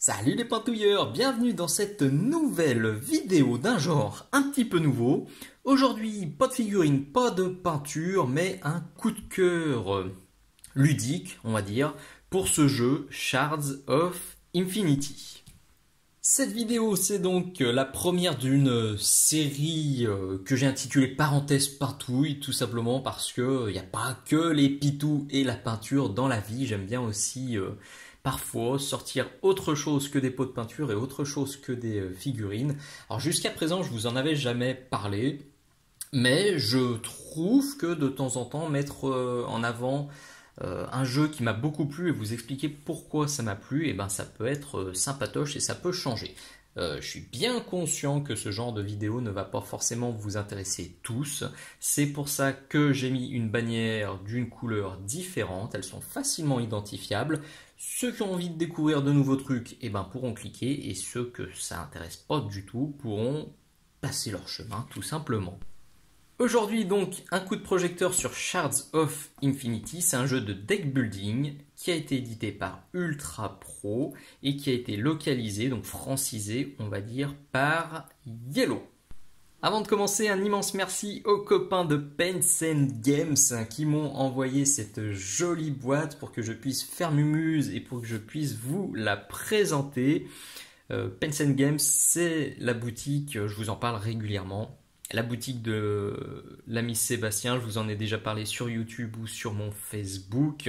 Salut les pantouilleurs, bienvenue dans cette nouvelle vidéo d'un genre un petit peu nouveau. Aujourd'hui, pas de figurines, pas de peinture, mais un coup de cœur ludique, on va dire, pour ce jeu Shards of Infinity. Cette vidéo, c'est donc la première d'une série que j'ai intitulée Parenthèse Pintouille, tout simplement parce que il n'y a pas que les pitous et la peinture dans la vie. J'aime bien aussi parfois sortir autre chose que des pots de peinture et autre chose que des figurines. Alors jusqu'à présent, je vous en avais jamais parlé, mais je trouve que de temps en temps, mettre en avant un jeu qui m'a beaucoup plu et vous expliquer pourquoi ça m'a plu, et ben ça peut être sympatoche et ça peut changer. Je suis bien conscient que ce genre de vidéo ne va pas forcément vous intéresser tous. C'est pour ça que j'ai mis une bannière d'une couleur différente. Elles sont facilement identifiables. Ceux qui ont envie de découvrir de nouveaux trucs, eh ben, pourront cliquer, et ceux que ça intéresse pas du tout pourront passer leur chemin tout simplement. Aujourd'hui donc un coup de projecteur sur Shards of Infinity, c'est un jeu de deck building qui a été édité par Ultra Pro et qui a été localisé, donc francisé on va dire, par Yellow. Avant de commencer, un immense merci aux copains de Paints and Games qui m'ont envoyé cette jolie boîte pour que je puisse faire mumuse et pour que je puisse vous la présenter. Paints and Games, c'est la boutique, je vous en parle régulièrement. La boutique de l'ami Sébastien, je vous en ai déjà parlé sur YouTube ou sur mon Facebook.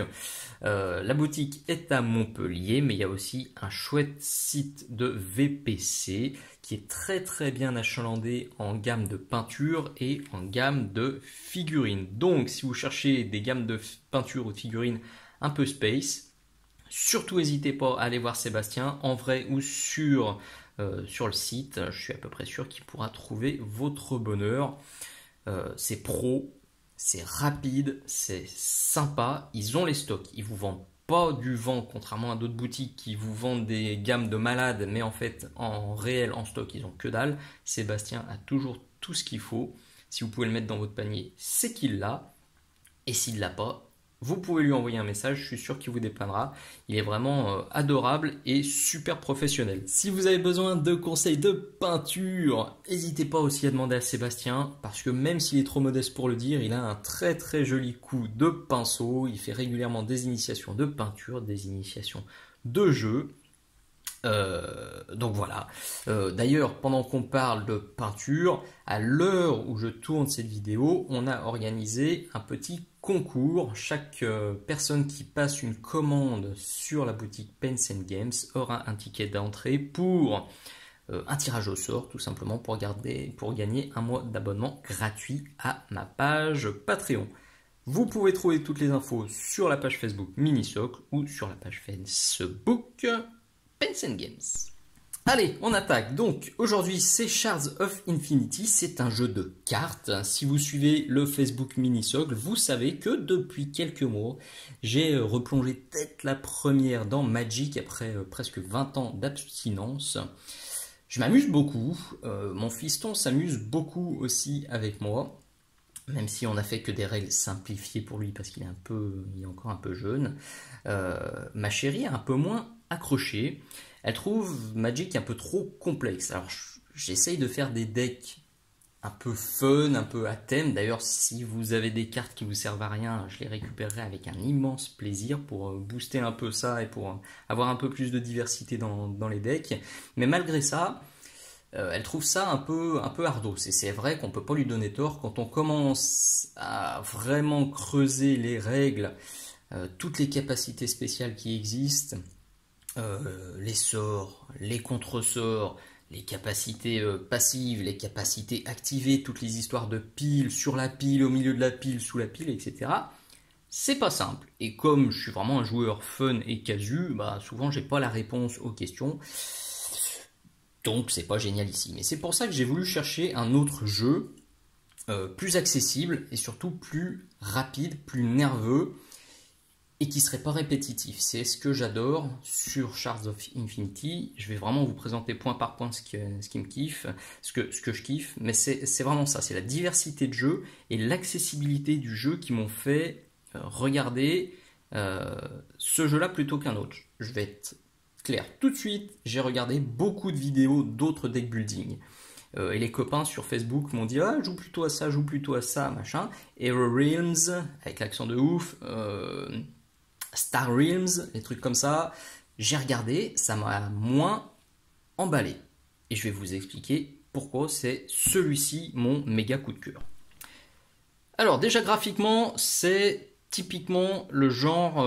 La boutique est à Montpellier, mais il y a aussi un chouette site de VPC qui est très bien achalandé en gamme de peinture et en gamme de figurines. Donc si vous cherchez des gammes de peinture ou de figurines un peu space, surtout n'hésitez pas à aller voir Sébastien en vrai ou sur le site. Je suis à peu près sûr qu'il pourra trouver votre bonheur. C'est pro, c'est rapide, c'est sympa. Ils ont les stocks, ils vous vendent pas du vent, contrairement à d'autres boutiques qui vous vendent des gammes de malades, mais en fait en réel, en stock, ils ont que dalle. Sébastien a toujours tout ce qu'il faut. Si vous pouvez le mettre dans votre panier, c'est qu'il l'a. Et s'il l'a pas, vous pouvez lui envoyer un message, je suis sûr qu'il vous dépannera. Il est vraiment adorable et super professionnel. Si vous avez besoin de conseils de peinture, n'hésitez pas aussi à demander à Sébastien, parce que même s'il est trop modeste pour le dire, il a un très joli coup de pinceau. Il fait régulièrement des initiations de peinture, des initiations de jeu. Donc voilà. D'ailleurs, pendant qu'on parle de peinture, à l'heure où je tourne cette vidéo, on a organisé un petit concours. Chaque personne qui passe une commande sur la boutique Paints and Games aura un ticket d'entrée pour un tirage au sort, tout simplement pour gagner un mois d'abonnement gratuit à ma page Patreon. Vous pouvez trouver toutes les infos sur la page Facebook Minisoc ou sur la page Facebook Paints and Games. Allez, on attaque. Donc aujourd'hui c'est Shards of Infinity, c'est un jeu de cartes. Si vous suivez le Facebook Minisocle, vous savez que depuis quelques mois, j'ai replongé tête la première dans Magic après presque 20 ans d'abstinence. Je m'amuse beaucoup, mon fiston s'amuse beaucoup aussi avec moi. Même si on n'a fait que des règles simplifiées pour lui parce qu'il est encore un peu jeune. Ma chérie est un peu moins accrochée. Elle trouve Magic un peu trop complexe. Alors j'essaye de faire des decks un peu fun, un peu à thème. D'ailleurs, si vous avez des cartes qui vous servent à rien, je les récupérerai avec un immense plaisir pour booster un peu ça et pour avoir un peu plus de diversité dans les decks. Mais malgré ça, elle trouve ça un peu ardos. Et c'est vrai qu'on ne peut pas lui donner tort quand on commence à vraiment creuser les règles, toutes les capacités spéciales qui existent, les sorts, les contre-sorts, les capacités passives, les capacités activées, toutes les histoires de piles, sur la pile, au milieu de la pile, sous la pile, etc. C'est pas simple. Et comme je suis vraiment un joueur fun et casu, bah souvent j'ai pas la réponse aux questions. Donc c'est pas génial ici. Mais c'est pour ça que j'ai voulu chercher un autre jeu plus accessible et surtout plus rapide, plus nerveux et qui serait pas répétitif. C'est ce que j'adore sur Shards of Infinity. Je vais vraiment vous présenter point par point ce qui me kiffe, ce que je kiffe. Mais c'est vraiment ça, c'est la diversité de jeu et l'accessibilité du jeu qui m'ont fait regarder ce jeu-là plutôt qu'un autre. Je vais être clair tout de suite, j'ai regardé beaucoup de vidéos d'autres deck building. Et les copains sur Facebook m'ont dit ah, joue plutôt à ça, joue plutôt à ça, machin. Hero Realms, avec l'accent de ouf, Star Realms, des trucs comme ça. J'ai regardé, ça m'a moins emballé. Et je vais vous expliquer pourquoi c'est celui-ci mon méga coup de cœur. Alors déjà graphiquement, c'est typiquement le genre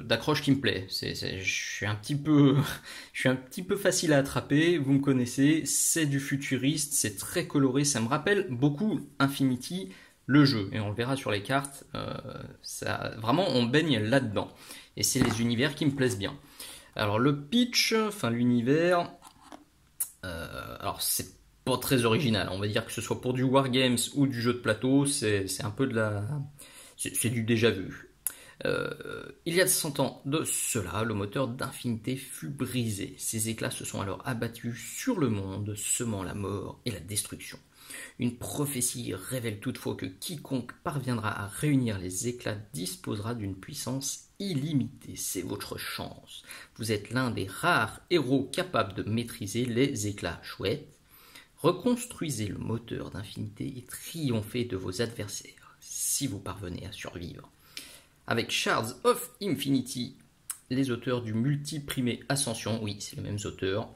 d'accroche qui me plaît. Je suis un petit peu facile à attraper, vous me connaissez, c'est du futuriste, c'est très coloré, ça me rappelle beaucoup Infinity, le jeu, et on le verra sur les cartes, vraiment on baigne là-dedans. Et c'est les univers qui me plaisent bien. Alors le pitch, enfin l'univers, alors c'est pas très original, on va dire que ce soit pour du wargames ou du jeu de plateau, c'est un peu de la... c'est du déjà vu. Il y a 100 ans de cela, le moteur d'Infinité fut brisé. Ses éclats se sont alors abattus sur le monde, semant la mort et la destruction. Une prophétie révèle toutefois que quiconque parviendra à réunir les éclats disposera d'une puissance illimitée. C'est votre chance. Vous êtes l'un des rares héros capables de maîtriser les éclats chouettes. Reconstruisez le moteur d'Infinité et triomphez de vos adversaires, si vous parvenez à survivre. Avec Shards of Infinity, les auteurs du multi-primé Ascension, oui, c'est les mêmes auteurs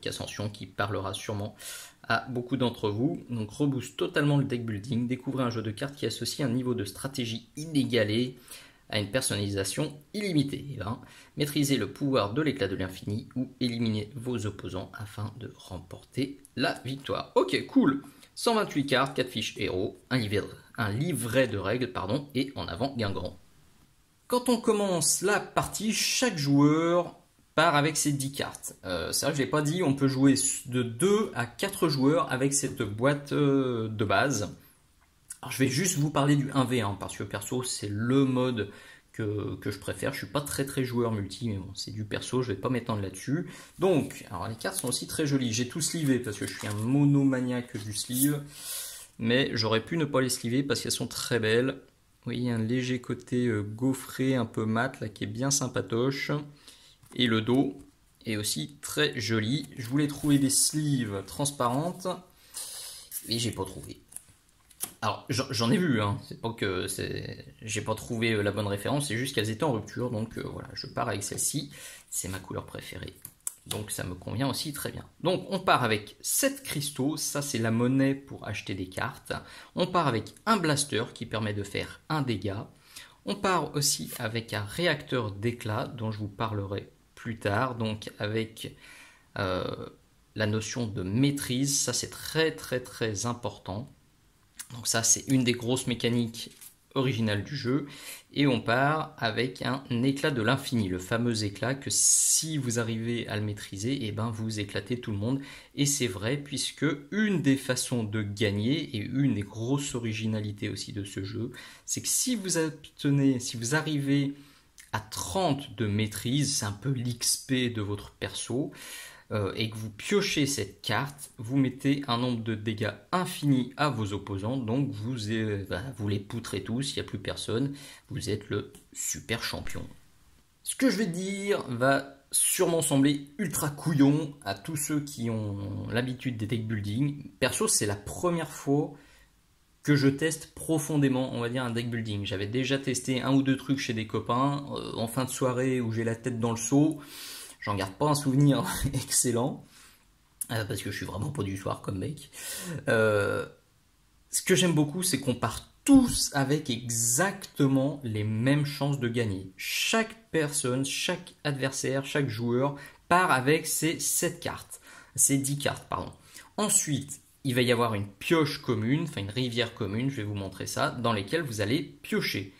qu'Ascension, qui parlera sûrement à beaucoup d'entre vous. Donc reboost totalement le deck building, découvrez un jeu de cartes qui associe un niveau de stratégie inégalé à une personnalisation illimitée. Maîtrisez le pouvoir de l'éclat de l'infini ou éliminez vos opposants afin de remporter la victoire. Ok, cool. 128 cartes, 4 fiches héros, un livret de règles, et en avant Guingamp. Quand on commence la partie, chaque joueur part avec ses 10 cartes. C'est vrai que je ne l'ai pas dit, on peut jouer de 2 à 4 joueurs avec cette boîte de base. Alors je vais juste vous parler du 1v1 parce que perso c'est le mode que je préfère. Je suis pas très joueur multi, mais bon, c'est du perso, je vais pas m'étendre là-dessus. Donc, alors les cartes sont aussi très jolies. J'ai tout slivé parce que je suis un monomaniaque du sleeve, mais j'aurais pu ne pas les sliver parce qu'elles sont très belles. Vous voyez un léger côté gaufré, un peu mat là qui est bien sympatoche. Et le dos est aussi très joli. Je voulais trouver des sleeves transparentes et j'ai pas trouvé. Alors j'en ai vu, hein. C'est pas que j'ai pas trouvé la bonne référence, c'est juste qu'elles étaient en rupture, donc voilà, je pars avec celle-ci, c'est ma couleur préférée, donc ça me convient aussi très bien. Donc on part avec 7 cristaux, ça c'est la monnaie pour acheter des cartes. On part avec un blaster qui permet de faire un dégât. On part aussi avec un réacteur d'éclat dont je vous parlerai plus tard, donc avec la notion de maîtrise, ça c'est très important. Donc ça c'est une des grosses mécaniques originales du jeu. Et on part avec un éclat de l'infini, le fameux éclat que si vous arrivez à le maîtriser, et ben vous éclatez tout le monde. Et c'est vrai puisque une des façons de gagner, et une des grosses originalités aussi de ce jeu, c'est que si vous arrivez à 30 de maîtrise, c'est un peu l'XP de votre perso, et que vous piochez cette carte, vous mettez un nombre de dégâts infini à vos opposants, donc vous les poutrez tous, il n'y a plus personne, vous êtes le super champion. Ce que je vais dire va sûrement sembler ultra couillon à tous ceux qui ont l'habitude des deck building. Perso, c'est la première fois que je teste profondément, on va dire, un deck building. J'avais déjà testé un ou deux trucs chez des copains, en fin de soirée où j'ai la tête dans le seau. J'en garde pas un souvenir excellent, parce que je suis vraiment pas du soir comme mec. Ce que j'aime beaucoup, c'est qu'on part tous avec exactement les mêmes chances de gagner. Chaque personne, chaque adversaire, chaque joueur part avec ses 7 cartes, ses 10 cartes, pardon. Ensuite, il va y avoir une pioche commune, enfin une rivière commune, je vais vous montrer ça, dans lesquelles vous allez piocher.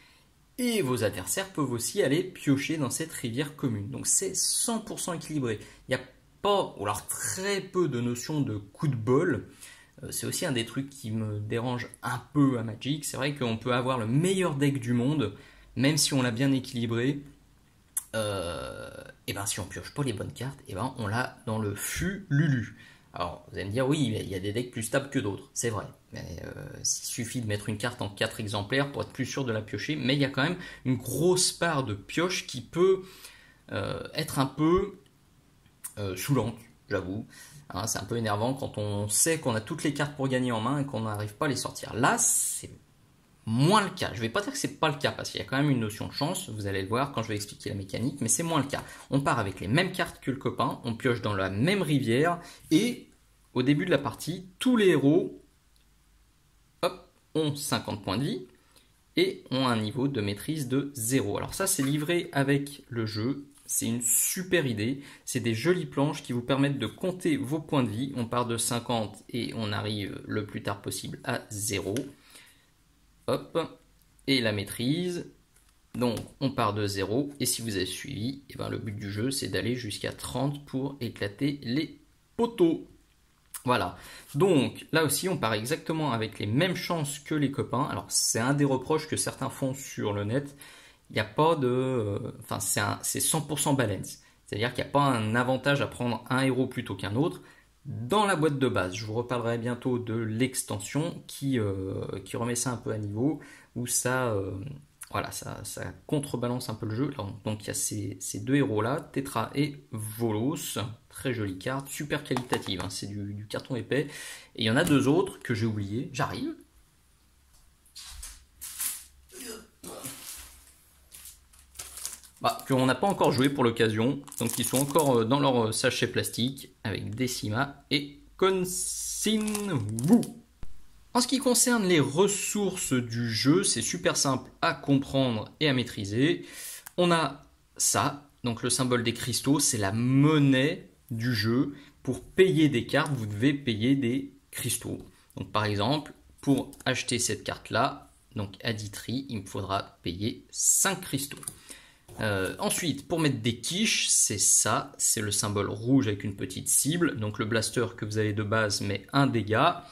Et vos adversaires peuvent aussi aller piocher dans cette rivière commune. Donc c'est 100% équilibré. Il n'y a pas, ou alors très peu de notion de coup de bol. C'est aussi un des trucs qui me dérange un peu à Magic. C'est vrai qu'on peut avoir le meilleur deck du monde, même si on l'a bien équilibré. Et ben si on pioche pas les bonnes cartes, et ben on l'a dans le fût Lulu. Alors, vous allez me dire, oui, il y a des decks plus stables que d'autres, c'est vrai. Mais il suffit de mettre une carte en 4 exemplaires pour être plus sûr de la piocher. Mais il y a quand même une grosse part de pioche qui peut être un peu saoulante, j'avoue. Hein, c'est un peu énervant quand on sait qu'on a toutes les cartes pour gagner en main et qu'on n'arrive pas à les sortir. Là, c'est moins le cas. Je ne vais pas dire que c'est pas le cas parce qu'il y a quand même une notion de chance, vous allez le voir quand je vais expliquer la mécanique, mais c'est moins le cas. On part avec les mêmes cartes que le copain, on pioche dans la même rivière et au début de la partie, tous les héros ont 50 points de vie et ont un niveau de maîtrise de 0. Alors ça, c'est livré avec le jeu. C'est une super idée. C'est des jolies planches qui vous permettent de compter vos points de vie. On part de 50 et on arrive le plus tard possible à 0. Hop. Et la maîtrise. Donc, on part de 0. Et si vous avez suivi, eh ben, le but du jeu, c'est d'aller jusqu'à 30 pour éclater les poteaux. Voilà, donc là aussi on part exactement avec les mêmes chances que les copains. Alors c'est un des reproches que certains font sur le net. Il n'y a pas de... Enfin c'est 100% balance. C'est-à-dire qu'il n'y a pas un avantage à prendre un héros plutôt qu'un autre. Dans la boîte de base, je vous reparlerai bientôt de l'extension qui remet ça un peu à niveau. Où ça... Voilà, ça contrebalance un peu le jeu. Donc il y a ces deux héros-là, Tetra et Volos. Très jolie carte, super qualitative, hein, c'est du carton épais. Et il y en a deux autres que j'ai oubliés. J'arrive. Bah, qu'on n'a pas encore joué pour l'occasion. Donc ils sont encore dans leur sachet plastique avec Decima et Consinwu. En ce qui concerne les ressources du jeu, c'est super simple à comprendre et à maîtriser. On a ça, donc le symbole des cristaux, c'est la monnaie du jeu. Pour payer des cartes, vous devez payer des cristaux. Donc par exemple, pour acheter cette carte-là, donc à Ditry, il me faudra payer 5 cristaux. Ensuite, pour mettre des quiches, c'est ça, c'est le symbole rouge avec une petite cible. Donc le blaster que vous avez de base met un dégât.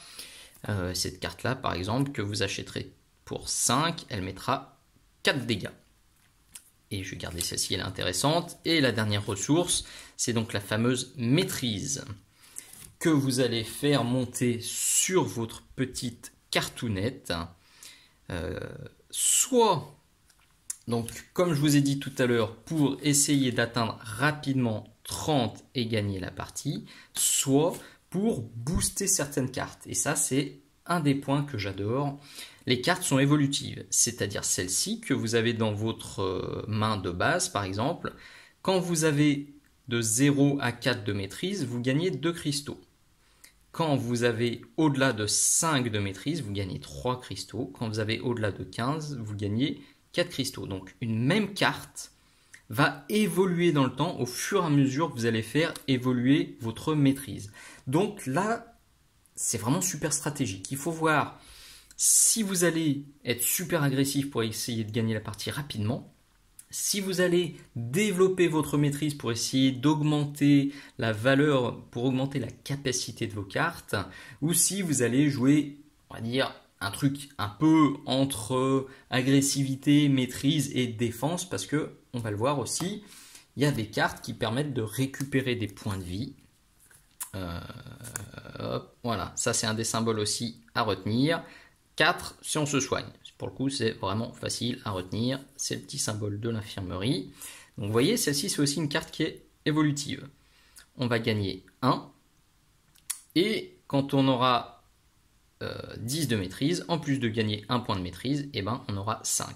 Cette carte-là, par exemple, que vous achèterez pour 5, elle mettra 4 dégâts. Et je vais garder celle-ci, elle est intéressante. Et la dernière ressource, c'est donc la fameuse maîtrise que vous allez faire monter sur votre petite cartoonette. Soit, donc, comme je vous ai dit tout à l'heure, pour essayer d'atteindre rapidement 30 et gagner la partie, soit pour booster certaines cartes. Et ça, c'est un des points que j'adore. Les cartes sont évolutives, c'est-à-dire celles-ci que vous avez dans votre main de base, par exemple. Quand vous avez de 0 à 4 de maîtrise, vous gagnez 2 cristaux. Quand vous avez au-delà de 5 de maîtrise, vous gagnez 3 cristaux. Quand vous avez au-delà de 15, vous gagnez 4 cristaux. Donc une même carte va évoluer dans le temps au fur et à mesure que vous allez faire évoluer votre maîtrise. Donc là, c'est vraiment super stratégique. Il faut voir si vous allez être super agressif pour essayer de gagner la partie rapidement, si vous allez développer votre maîtrise pour essayer d'augmenter la valeur, pour augmenter la capacité de vos cartes, ou si vous allez jouer, on va dire, un truc un peu entre agressivité, maîtrise et défense, parce que, on va le voir aussi, il y a des cartes qui permettent de récupérer des points de vie. Voilà, ça c'est un des symboles aussi à retenir. 4 si on se soigne. Pour le coup, c'est vraiment facile à retenir. C'est le petit symbole de l'infirmerie. Donc vous voyez, celle-ci c'est aussi une carte qui est évolutive. On va gagner 1. Et quand on aura 10 de maîtrise, en plus de gagner 1 point de maîtrise, eh ben, on aura 5.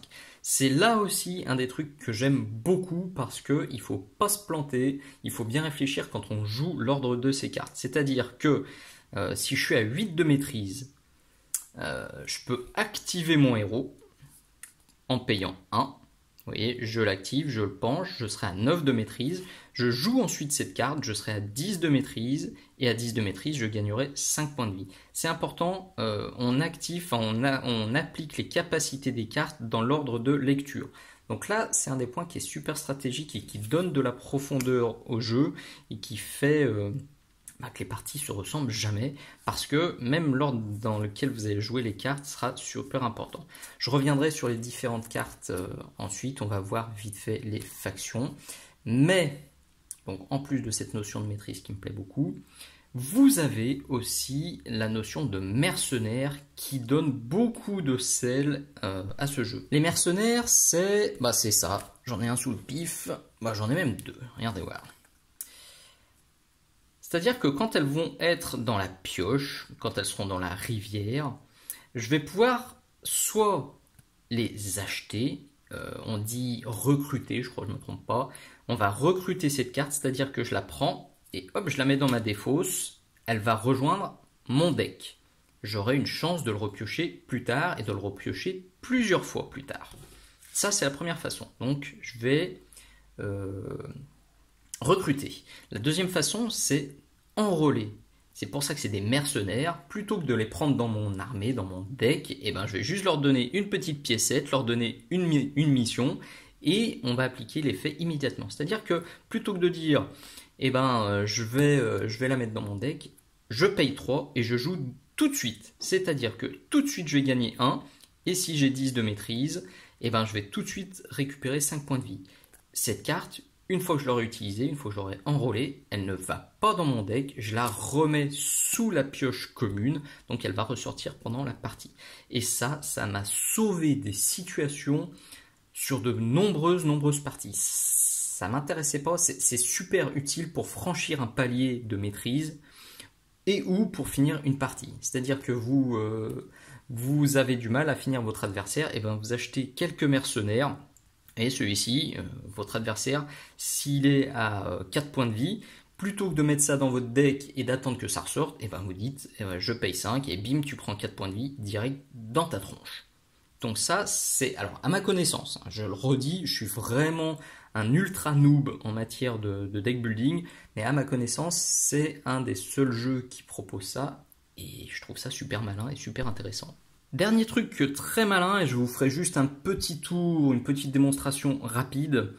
C'est là aussi un des trucs que j'aime beaucoup parce qu'il ne faut pas se planter, il faut bien réfléchir quand on joue l'ordre de ces cartes. C'est-à-dire que si je suis à 8 de maîtrise, je peux activer mon héros en payant 1. Vous voyez, je l'active, je le penche, je serai à 9 de maîtrise. Je joue ensuite cette carte, je serai à 10 de maîtrise. Et à 10 de maîtrise, je gagnerai 5 points de vie. C'est important, on applique les capacités des cartes dans l'ordre de lecture. Donc là, c'est un des points qui est super stratégique et qui donne de la profondeur au jeu et qui fait que les parties se ressemblent jamais parce que même l'ordre dans lequel vous allez jouer les cartes sera super important. Je reviendrai sur les différentes cartes ensuite, on va voir vite fait les factions. Mais, donc en plus de cette notion de maîtrise qui me plaît beaucoup, vous avez aussi la notion de mercenaire qui donne beaucoup de sel à ce jeu. Les mercenaires, c'est ça, j'en ai un sous le pif. Bah, j'en ai même deux, regardez voir. C'est-à-dire que quand elles vont être dans la pioche, quand elles seront dans la rivière, je vais pouvoir soit les acheter, on dit recruter, je crois que je ne me trompe pas, on va recruter cette carte, c'est-à-dire que je la prends et hop, je la mets dans ma défausse, elle va rejoindre mon deck. J'aurai une chance de le repiocher plus tard et de le repiocher plusieurs fois plus tard. Ça, c'est la première façon. Donc, je vais recruter. La deuxième façon, c'est enrôler. C'est pour ça que c'est des mercenaires. Plutôt que de les prendre dans mon armée, dans mon deck, eh ben, je vais juste leur donner une petite piécette, leur donner une mission, et on va appliquer l'effet immédiatement. C'est-à-dire que plutôt que de dire eh ben, je vais la mettre dans mon deck, je paye 3 et je joue tout de suite. C'est-à-dire que tout de suite je vais gagner 1, et si j'ai 10 de maîtrise, eh ben, je vais tout de suite récupérer 5 points de vie. Cette carte, une fois que je l'aurai utilisée, une fois que je l'aurai enrôlée, elle ne va pas dans mon deck, je la remets sous la pioche commune, donc elle va ressortir pendant la partie. Et ça m'a sauvé des situations sur de nombreuses parties. Ça m'intéressait pas, c'est super utile pour franchir un palier de maîtrise et ou pour finir une partie. C'est-à-dire que vous avez du mal à finir votre adversaire, et ben vous achetez quelques mercenaires. Et celui-ci, votre adversaire, s'il est à 4 points de vie, plutôt que de mettre ça dans votre deck et d'attendre que ça ressorte, et ben vous dites je paye 5 et bim, tu prends 4 points de vie direct dans ta tronche. Donc ça, c'est, alors à ma connaissance, je le redis, je suis vraiment un ultra noob en matière de deck building, mais à ma connaissance, c'est un des seuls jeux qui propose ça, et je trouve ça super malin et super intéressant. Dernier truc très malin, et je vous ferai juste un petit tour, une petite démonstration rapide,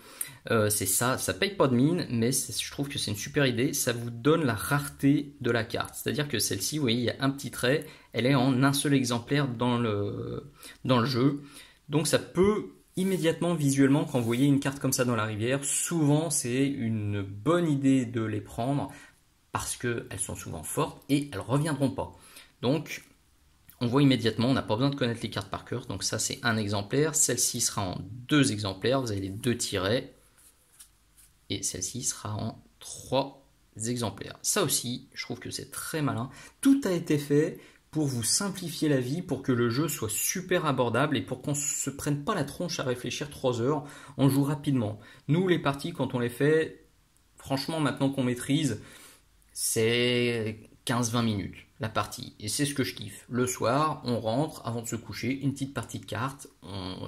c'est ça paye pas de mine, mais je trouve que c'est une super idée, ça vous donne la rareté de la carte. C'est-à-dire que celle-ci, vous voyez, il y a un petit trait, elle est en un seul exemplaire dans le jeu, donc ça peut immédiatement, visuellement, quand vous voyez une carte comme ça dans la rivière, souvent c'est une bonne idée de les prendre, parce qu'elles sont souvent fortes, et elles reviendront pas. Donc, on voit immédiatement, on n'a pas besoin de connaître les cartes par cœur, donc ça c'est un exemplaire, celle-ci sera en 2 exemplaires, vous avez les 2 tirets, et celle-ci sera en 3 exemplaires. Ça aussi, je trouve que c'est très malin, tout a été fait pour vous simplifier la vie, pour que le jeu soit super abordable, et pour qu'on ne se prenne pas la tronche à réfléchir 3 heures, on joue rapidement. Nous les parties, quand on les fait, franchement maintenant qu'on maîtrise, c'est 15-20 minutes la partie, et c'est ce que je kiffe. Le soir, on rentre avant de se coucher, une petite partie de cartes,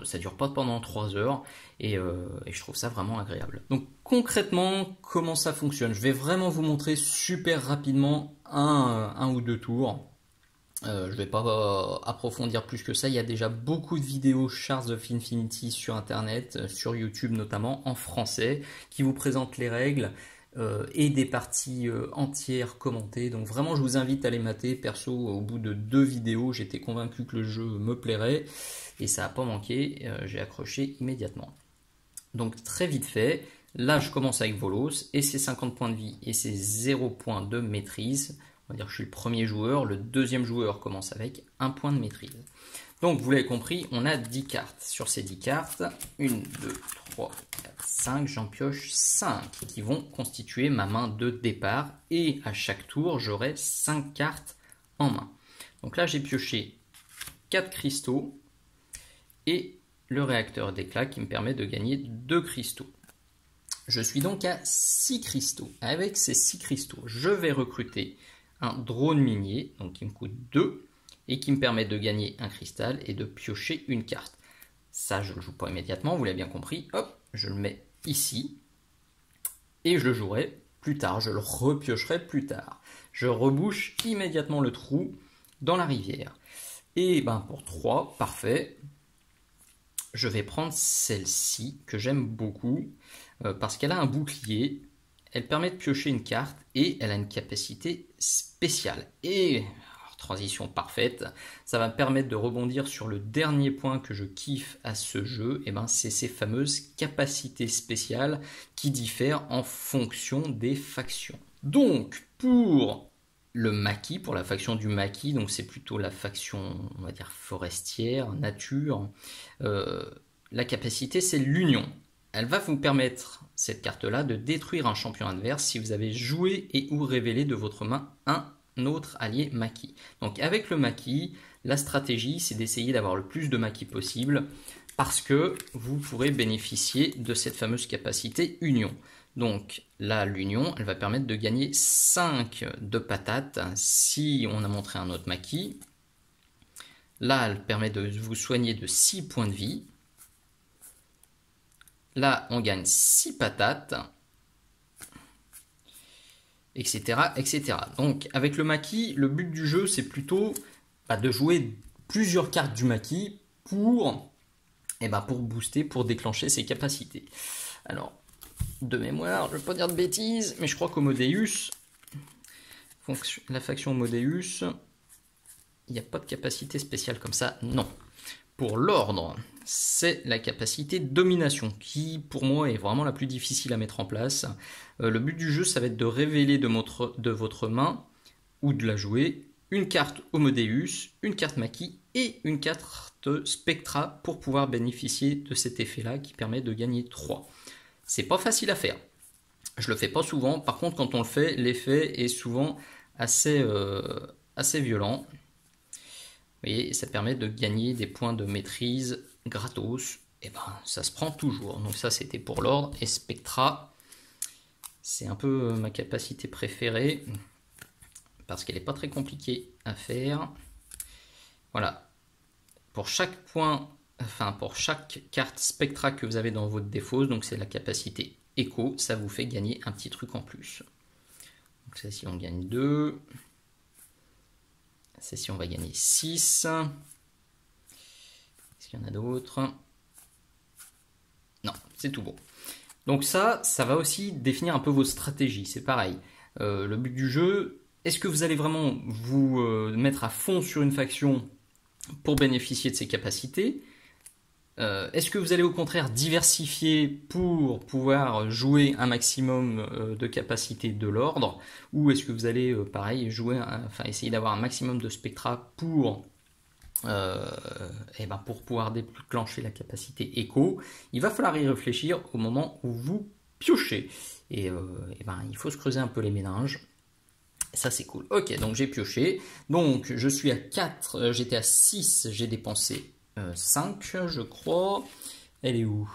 ça dure pas pendant 3 heures, et je trouve ça vraiment agréable. Donc concrètement, comment ça fonctionne? Je vais vraiment vous montrer super rapidement un ou deux tours. Je vais pas approfondir plus que ça, il y a déjà beaucoup de vidéos Shards of Infinity sur internet, sur YouTube notamment, en français, qui vous présentent les règles, et des parties entières commentées. Donc vraiment je vous invite à les mater. Perso, au bout de 2 vidéos, j'étais convaincu que le jeu me plairait, et ça n'a pas manqué, j'ai accroché immédiatement. Donc très vite fait, là je commence avec Volos, et ses 50 points de vie et ses 0 points de maîtrise. On va dire que je suis le premier joueur, le deuxième joueur commence avec 1 point de maîtrise. Donc vous l'avez compris, on a 10 cartes. Sur ces 10 cartes, 1, 2, 3, 4, 5, j'en pioche 5 qui vont constituer ma main de départ, et à chaque tour, j'aurai 5 cartes en main. Donc là, j'ai pioché 4 cristaux et le réacteur d'éclat qui me permet de gagner 2 cristaux. Je suis donc à 6 cristaux. Avec ces 6 cristaux, je vais recruter un drone minier, donc qui me coûte 2, et qui me permet de gagner un cristal et de piocher une carte. Ça, je ne le joue pas immédiatement, vous l'avez bien compris. Hop, je le mets ici, et je le jouerai plus tard, je le repiocherai plus tard. Je rebouche immédiatement le trou dans la rivière. Et ben pour 3, parfait, je vais prendre celle-ci, que j'aime beaucoup, parce qu'elle a un bouclier, elle permet de piocher une carte, et elle a une capacité spéciale. Et transition parfaite, ça va me permettre de rebondir sur le dernier point que je kiffe à ce jeu, et ben c'est ces fameuses capacités spéciales qui diffèrent en fonction des factions. Donc pour le maquis, pour la faction du maquis, donc c'est plutôt la faction, on va dire, forestière, nature, la capacité c'est l'union. elle va vous permettre, cette carte-là, de détruire un champion adverse si vous avez joué et ou révélé de votre main un autre allié maquis. Donc avec le maquis, la stratégie, c'est d'essayer d'avoir le plus de maquis possible parce que vous pourrez bénéficier de cette fameuse capacité union. Donc là, l'union, elle va permettre de gagner 5 de patates si on a montré un autre maquis. Là, elle permet de vous soigner de 6 points de vie. Là, on gagne 6 patates, etc., etc. Donc, avec le maquis, le but du jeu, c'est plutôt de jouer plusieurs cartes du maquis pour booster, pour déclencher ses capacités. Alors, de mémoire, je ne veux pas dire de bêtises, mais je crois qu'Homodeus, la faction Homodeus, il n'y a pas de capacité spéciale comme ça, non. Pour l'ordre, c'est la capacité domination qui, pour moi, est vraiment la plus difficile à mettre en place. Le but du jeu, ça va être de révéler de votre main, ou de la jouer, une carte Homodeus, une carte maquis et une carte Spectra pour pouvoir bénéficier de cet effet-là qui permet de gagner 3. C'est pas facile à faire. Je le fais pas souvent. Par contre, quand on le fait, l'effet est souvent assez violent. Vous voyez, ça permet de gagner des points de maîtrise gratos. Et ça se prend toujours. Donc ça, c'était pour l'ordre. Et Spectra, c'est un peu ma capacité préférée parce qu'elle n'est pas très compliquée à faire. Voilà. Pour chaque point, pour chaque carte Spectra que vous avez dans votre défausse, donc c'est la capacité écho, ça vous fait gagner un petit truc en plus. Donc ça, si on gagne 2. Si on va gagner 6. Est-ce qu'il y en a d'autres? Non, c'est tout bon. Donc ça va aussi définir un peu votre stratégie, c'est pareil. Le but du jeu, est-ce que vous allez vraiment vous mettre à fond sur une faction pour bénéficier de ses capacités? Est-ce que vous allez au contraire diversifier pour pouvoir jouer un maximum de capacités de l'ordre, ou est-ce que vous allez pareil jouer, essayer d'avoir un maximum de spectra pour pouvoir déclencher la capacité écho? Il va falloir y réfléchir au moment où vous piochez, et il faut se creuser un peu les méninges. Ça c'est cool. Ok, donc j'ai pioché, donc je suis à 4, j'étais à 6, j'ai dépensé 5, je crois. Elle est où?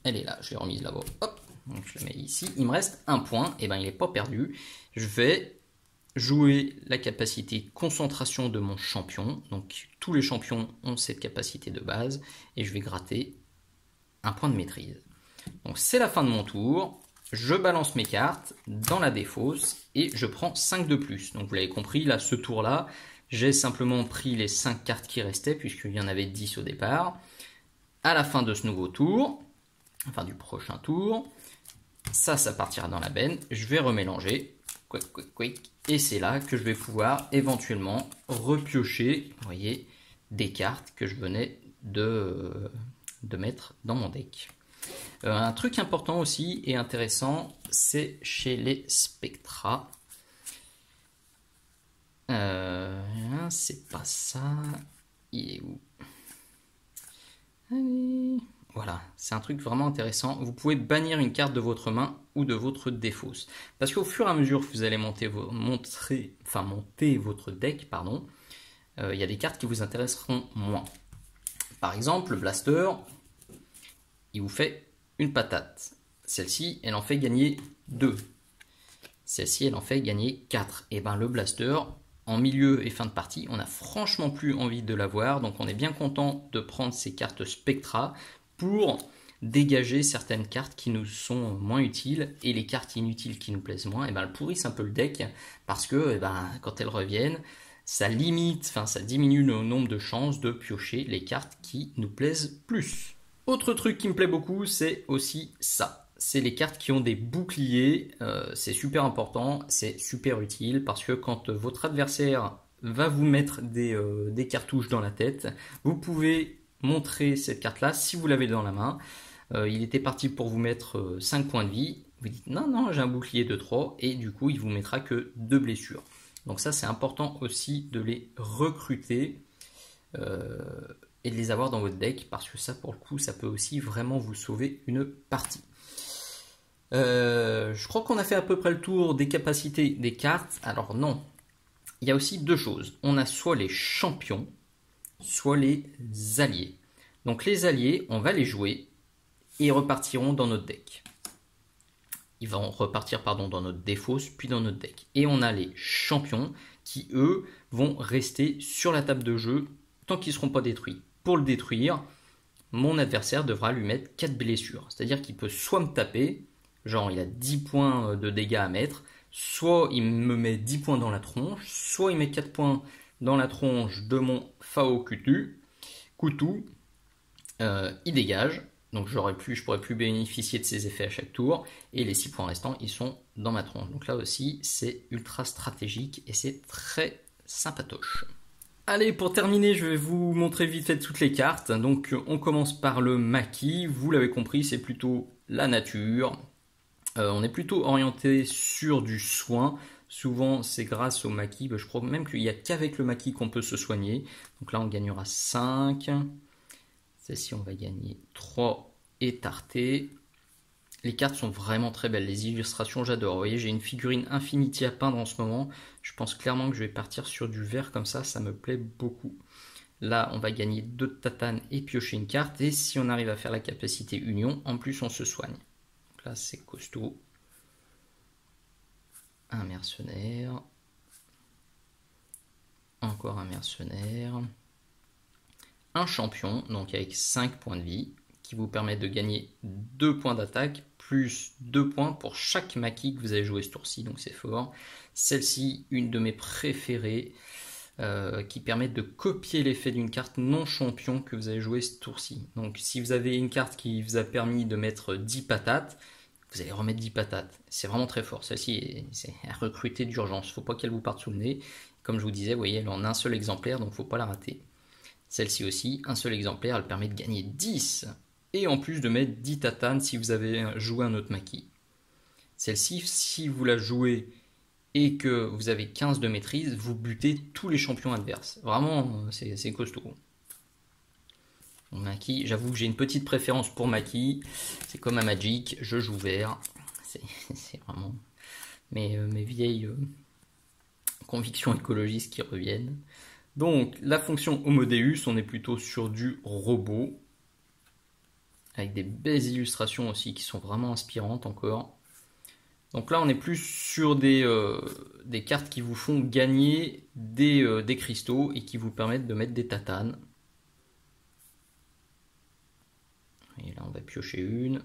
Elle est là, je l'ai remise là-bas. Hop, donc je la mets ici. Il me reste un point, et il n'est pas perdu. Je vais jouer la capacité concentration de mon champion. Donc tous les champions ont cette capacité de base, et je vais gratter un point de maîtrise. Donc c'est la fin de mon tour. Je balance mes cartes dans la défausse et je prends 5 de plus. Donc vous l'avez compris, là, ce tour-là, j'ai simplement pris les 5 cartes qui restaient, puisqu'il y en avait 10 au départ. À la fin de ce nouveau tour, enfin du prochain tour, ça partira dans la benne. Je vais remélanger. Et c'est là que je vais pouvoir éventuellement repiocher, vous voyez, des cartes que je venais de mettre dans mon deck. Un truc important aussi et intéressant, c'est chez les Spectra. C'est pas ça. Il est où? Allez. Voilà, c'est un truc vraiment intéressant. Vous pouvez bannir une carte de votre main ou de votre défausse. Parce qu'au fur et à mesure que vous allez monter votre deck, il y a des cartes qui vous intéresseront moins. Par exemple, le Blaster, il vous fait une patate. Celle-ci, elle en fait gagner 2. Celle-ci, elle en fait gagner 4. Et le Blaster, en milieu et fin de partie, on n'a franchement plus envie de l'avoir. Donc on est bien content de prendre ces cartes Spectra pour dégager certaines cartes qui nous sont moins utiles. Et les cartes inutiles qui nous plaisent moins, elles pourrissent un peu le deck. Parce que quand elles reviennent, ça diminue le nombre de chances de piocher les cartes qui nous plaisent plus. Autre truc qui me plaît beaucoup, c'est aussi ça. C'est les cartes qui ont des boucliers. C'est super important, c'est super utile parce que quand votre adversaire va vous mettre des cartouches dans la tête, vous pouvez montrer cette carte-là si vous l'avez dans la main. Il était parti pour vous mettre 5 points de vie. Vous dites non, j'ai un bouclier de 3 et du coup, il vous mettra que 2 blessures. Donc ça, c'est important aussi de les recruter. et de les avoir dans votre deck, parce que ça, pour le coup, ça peut aussi vraiment vous sauver une partie. Je crois qu'on a fait à peu près le tour des capacités des cartes. Alors non, il y a aussi deux choses. On a soit les champions, soit les alliés. Donc les alliés, on va les jouer et ils repartiront dans notre deck. Ils vont repartir dans notre défausse, puis dans notre deck. Et on a les champions qui, eux, vont rester sur la table de jeu tant qu'ils ne seront pas détruits. Pour le détruire, mon adversaire devra lui mettre 4 blessures. C'est-à-dire qu'il peut soit me taper, genre il a 10 points de dégâts à mettre, soit il me met 10 points dans la tronche, soit il met 4 points dans la tronche de mon Fao Coutou, il dégage. Donc je pourrais plus bénéficier de ces effets à chaque tour. Et les 6 points restants, ils sont dans ma tronche. Donc là aussi, c'est ultra stratégique et c'est très sympatoche. Allez, pour terminer, je vais vous montrer vite fait toutes les cartes. Donc on commence par le maquis. Vous l'avez compris, c'est plutôt la nature. On est plutôt orienté sur du soin. Souvent, c'est grâce au maquis. Je crois même qu'il n'y a qu'avec le maquis qu'on peut se soigner. Donc là, on gagnera 5. Celle-ci, on va gagner 3 étartés. Les cartes sont vraiment très belles. Les illustrations, j'adore. Vous voyez, j'ai une figurine Infinity à peindre en ce moment. Je pense clairement que je vais partir sur du vert comme ça. Ça me plaît beaucoup. Là, on va gagner 2 tatanes et piocher une carte. Et si on arrive à faire la capacité union, en plus, on se soigne. Donc là, c'est costaud. Un mercenaire. Encore un mercenaire. Un champion, donc avec 5 points de vie, qui vous permet de gagner 2 points d'attaque, plus 2 points pour chaque maquis que vous avez joué ce tour-ci, donc c'est fort. Celle-ci, une de mes préférées, qui permet de copier l'effet d'une carte non champion que vous avez joué ce tour-ci. Donc si vous avez une carte qui vous a permis de mettre 10 patates, vous allez remettre 10 patates. C'est vraiment très fort. Celle-ci, c'est à recruter d'urgence. Il ne faut pas qu'elle vous parte sous le nez. Comme je vous disais, vous voyez, elle est en un seul exemplaire, donc il ne faut pas la rater. Celle-ci aussi, un seul exemplaire, elle permet de gagner 10. Et en plus de mettre 10 tatanes si vous avez joué un autre maquis. Celle-ci, si vous la jouez et que vous avez 15 de maîtrise, vous butez tous les champions adverses. Vraiment, c'est costaud. Maquis, j'avoue que j'ai une petite préférence pour maquis. C'est comme à Magic, je joue vert. C'est vraiment mes vieilles convictions écologistes qui reviennent. Donc, la fonction Homodeus, on est plutôt sur du robot, avec des belles illustrations aussi qui sont vraiment inspirantes encore. Donc là, on est plus sur des cartes qui vous font gagner des cristaux et qui vous permettent de mettre des tatanes. Et là, on va piocher une.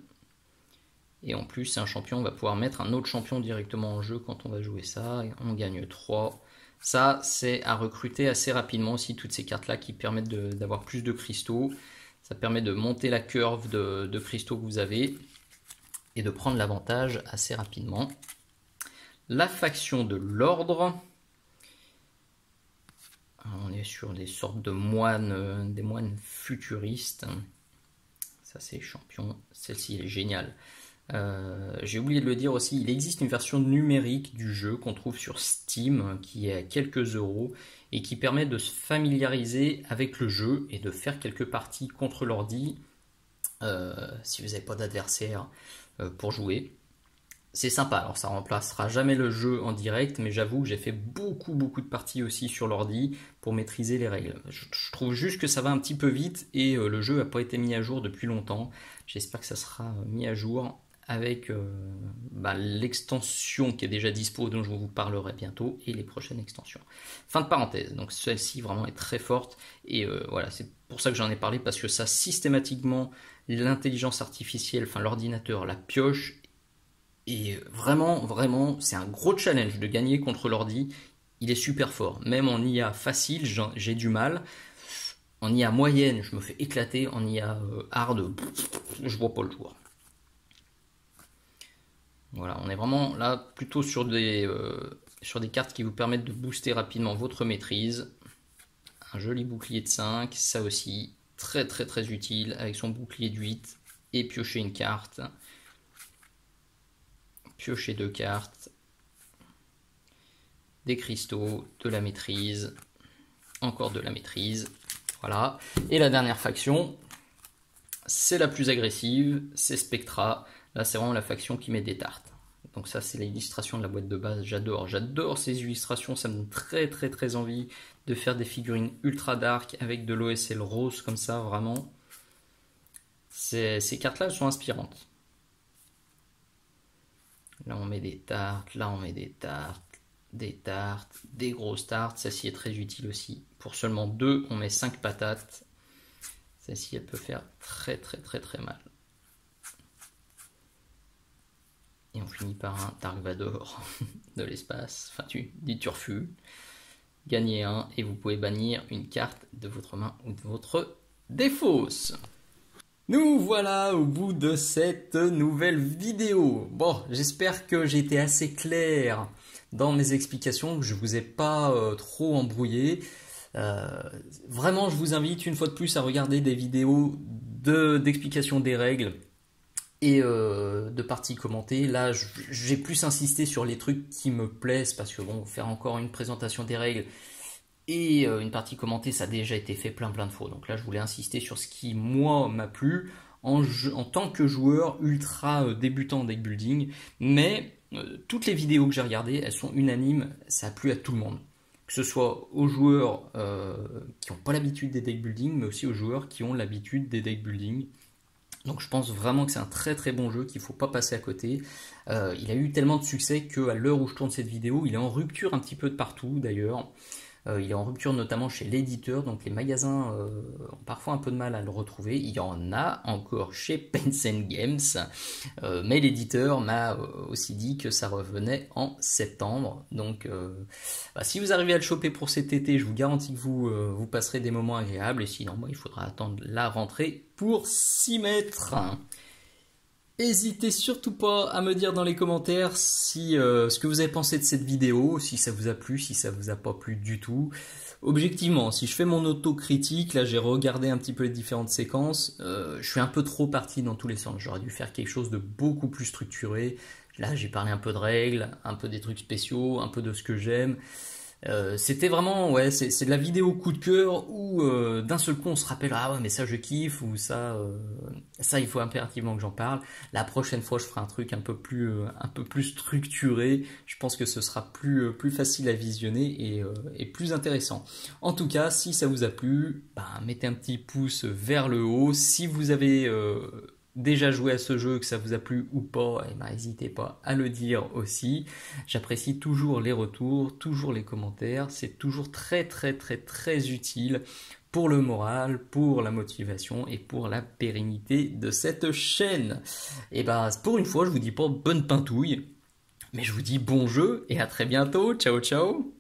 Et en plus, c'est un champion, on va pouvoir mettre un autre champion directement en jeu quand on va jouer ça. Et on gagne 3. Ça, c'est à recruter assez rapidement aussi, toutes ces cartes-là qui permettent d'avoir plus de cristaux. Ça permet de monter la curve de cristaux que vous avez et de prendre l'avantage assez rapidement. La faction de l'ordre. On est sur des sortes de moines, des moines futuristes. Ça, c'est champion. Celle-ci est géniale. J'ai oublié de le dire aussi, il existe une version numérique du jeu qu'on trouve sur Steam qui est à quelques euros et qui permet de se familiariser avec le jeu et de faire quelques parties contre l'ordi si vous n'avez pas d'adversaire pour jouer. C'est sympa, alors ça remplacera jamais le jeu en direct, mais j'avoue que j'ai fait beaucoup de parties aussi sur l'ordi pour maîtriser les règles. Je trouve juste que ça va un petit peu vite et le jeu n'a pas été mis à jour depuis longtemps. J'espère que ça sera mis à jour avec l'extension qui est déjà dispo, dont je vous parlerai bientôt, et les prochaines extensions. Fin de parenthèse, donc celle-ci vraiment est très forte, et voilà, c'est pour ça que j'en ai parlé, parce que ça, systématiquement, l'intelligence artificielle, enfin l'ordinateur, la pioche, et vraiment, c'est un gros challenge de gagner contre l'ordi. Il est super fort, même en IA facile, j'ai du mal. En IA moyenne, je me fais éclater, en IA hard, je vois pas le jour. Voilà, on est vraiment là plutôt sur des cartes qui vous permettent de booster rapidement votre maîtrise. Un joli bouclier de 5, ça aussi, très utile avec son bouclier de 8. Et piocher une carte. Piocher 2 cartes. Des cristaux, de la maîtrise. Encore de la maîtrise. Voilà. Et la dernière faction, c'est la plus agressive, c'est Spectra. Là, c'est vraiment la faction qui met des tartes. Donc ça, c'est l'illustration de la boîte de base. J'adore ces illustrations. Ça me donne très envie de faire des figurines ultra dark avec de l'OSL rose comme ça, vraiment. Ces cartes-là, elles sont inspirantes. Là, on met des tartes. Là, on met des tartes. Des grosses tartes. Celle-ci est très utile aussi. Pour seulement 2, on met 5 patates. Celle-ci, elle peut faire très mal. Et on finit par un Dark Vador de l'espace. Enfin, du turfu. Gagnez 1 et vous pouvez bannir une carte de votre main ou de votre défausse. Nous voilà au bout de cette nouvelle vidéo. Bon, j'espère que j'ai été assez clair dans mes explications, que je ne vous ai pas trop embrouillé. Vraiment, je vous invite une fois de plus à regarder des vidéos d'explication des règles et de parties commentées. Là, j'ai plus insisté sur les trucs qui me plaisent parce que bon, faire encore une présentation des règles et une partie commentée, ça a déjà été fait plein de fois. Donc là, je voulais insister sur ce qui, moi, m'a plu en tant que joueur ultra débutant en deck building. Mais toutes les vidéos que j'ai regardées, elles sont unanimes, ça a plu à tout le monde. Que ce soit aux joueurs qui n'ont pas l'habitude des deck building, mais aussi aux joueurs qui ont l'habitude des deck building. Donc je pense vraiment que c'est un très bon jeu qu'il ne faut pas passer à côté. Il a eu tellement de succès qu'à l'heure où je tourne cette vidéo, il est en rupture un petit peu de partout d'ailleurs. Il est en rupture notamment chez l'éditeur, donc les magasins ont parfois un peu de mal à le retrouver. Il y en a encore chez Pen & Games, mais l'éditeur m'a aussi dit que ça revenait en septembre. Donc si vous arrivez à le choper pour cet été, je vous garantis que vous passerez des moments agréables. Et sinon, il faudra attendre la rentrée pour s'y mettre. N'hésitez surtout pas à me dire dans les commentaires si ce que vous avez pensé de cette vidéo, si ça vous a plu, si ça vous a pas plu du tout. Objectivement, si je fais mon autocritique, là j'ai regardé un petit peu les différentes séquences, je suis un peu trop parti dans tous les sens. J'aurais dû faire quelque chose de beaucoup plus structuré. Là j'ai parlé un peu de règles, un peu des trucs spéciaux, un peu de ce que j'aime. C'était vraiment, ouais, c'est de la vidéo coup de cœur où d'un seul coup on se rappelle, ah ouais mais ça je kiffe, ou ça il faut impérativement que j'en parle. La prochaine fois je ferai un truc un peu plus structuré. Je pense que ce sera plus facile à visionner et plus intéressant. En tout cas, si ça vous a plu, mettez un petit pouce vers le haut. Si vous avez déjà joué à ce jeu, que ça vous a plu ou pas, n'hésitez pas à le dire aussi. J'apprécie toujours les retours, toujours les commentaires. C'est toujours très utile pour le moral, pour la motivation et pour la pérennité de cette chaîne. Et pour une fois, je vous dis pas bonne pintouille, mais je vous dis bon jeu et à très bientôt. Ciao ciao.